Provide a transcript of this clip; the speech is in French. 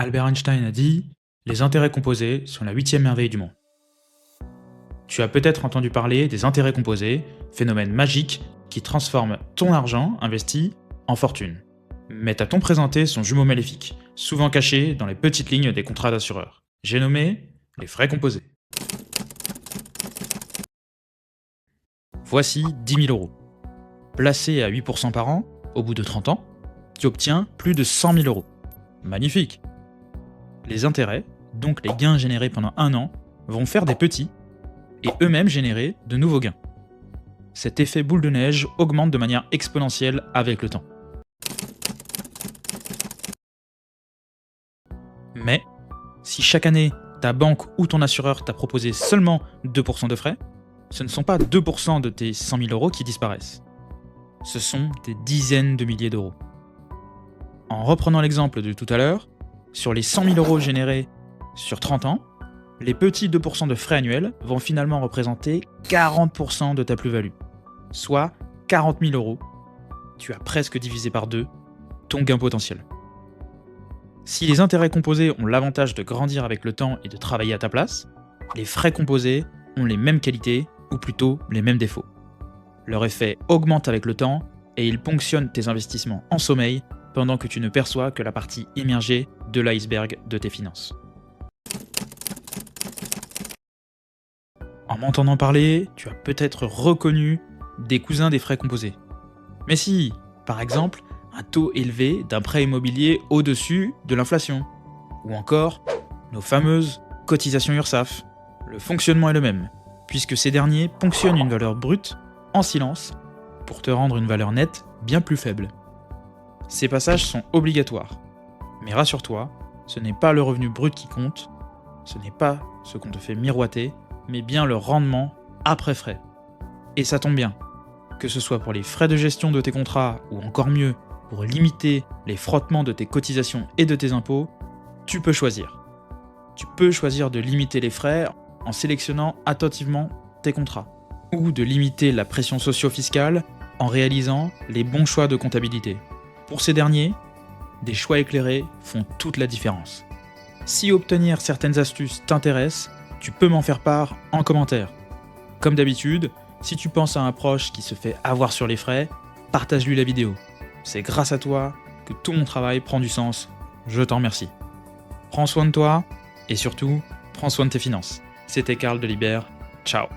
Albert Einstein a dit « Les intérêts composés sont la 8e merveille du monde ». Tu as peut-être entendu parler des intérêts composés, phénomène magique qui transforme ton argent investi en fortune. Mais t'as-t-on présenté son jumeau maléfique, souvent caché dans les petites lignes des contrats d'assureurs. J'ai nommé les frais composés. Voici 10 000 euros. Placé à 8% par an, au bout de 30 ans, tu obtiens plus de 100 000 euros. Magnifique! Les intérêts, donc les gains générés pendant un an, vont faire des petits et eux-mêmes générer de nouveaux gains. Cet effet boule de neige augmente de manière exponentielle avec le temps. Mais, si chaque année, ta banque ou ton assureur t'a proposé seulement 2% de frais, ce ne sont pas 2% de tes 100 000 euros qui disparaissent. Ce sont des dizaines de milliers d'euros. En reprenant l'exemple de tout à l'heure, sur les 100 000 euros générés sur 30 ans, les petits 2% de frais annuels vont finalement représenter 40% de ta plus-value, soit 40 000 euros. Tu as presque divisé par 2 ton gain potentiel. Si les intérêts composés ont l'avantage de grandir avec le temps et de travailler à ta place, les frais composés ont les mêmes qualités, ou plutôt les mêmes défauts. Leur effet augmente avec le temps et ils ponctionnent tes investissements en sommeil pendant que tu ne perçois que la partie immergée de l'iceberg de tes finances. En m'entendant parler, tu as peut-être reconnu des cousins des frais composés. Mais si, par exemple, un taux élevé d'un prêt immobilier au-dessus de l'inflation, ou encore nos fameuses cotisations URSSAF, le fonctionnement est le même, puisque ces derniers ponctionnent une valeur brute en silence pour te rendre une valeur nette bien plus faible. Ces passages sont obligatoires, mais rassure-toi, ce n'est pas le revenu brut qui compte, ce n'est pas ce qu'on te fait miroiter, mais bien le rendement après frais. Et ça tombe bien, que ce soit pour les frais de gestion de tes contrats ou encore mieux, pour limiter les frottements de tes cotisations et de tes impôts, tu peux choisir. Tu peux choisir de limiter les frais en sélectionnant attentivement tes contrats, ou de limiter la pression socio-fiscale en réalisant les bons choix de comptabilité. Pour ces derniers, des choix éclairés font toute la différence. Si obtenir certaines astuces t'intéresse, tu peux m'en faire part en commentaire. Comme d'habitude, si tu penses à un proche qui se fait avoir sur les frais, partage-lui la vidéo. C'est grâce à toi que tout mon travail prend du sens. Je t'en remercie. Prends soin de toi et surtout, prends soin de tes finances. C'était Karl Delibert. Ciao.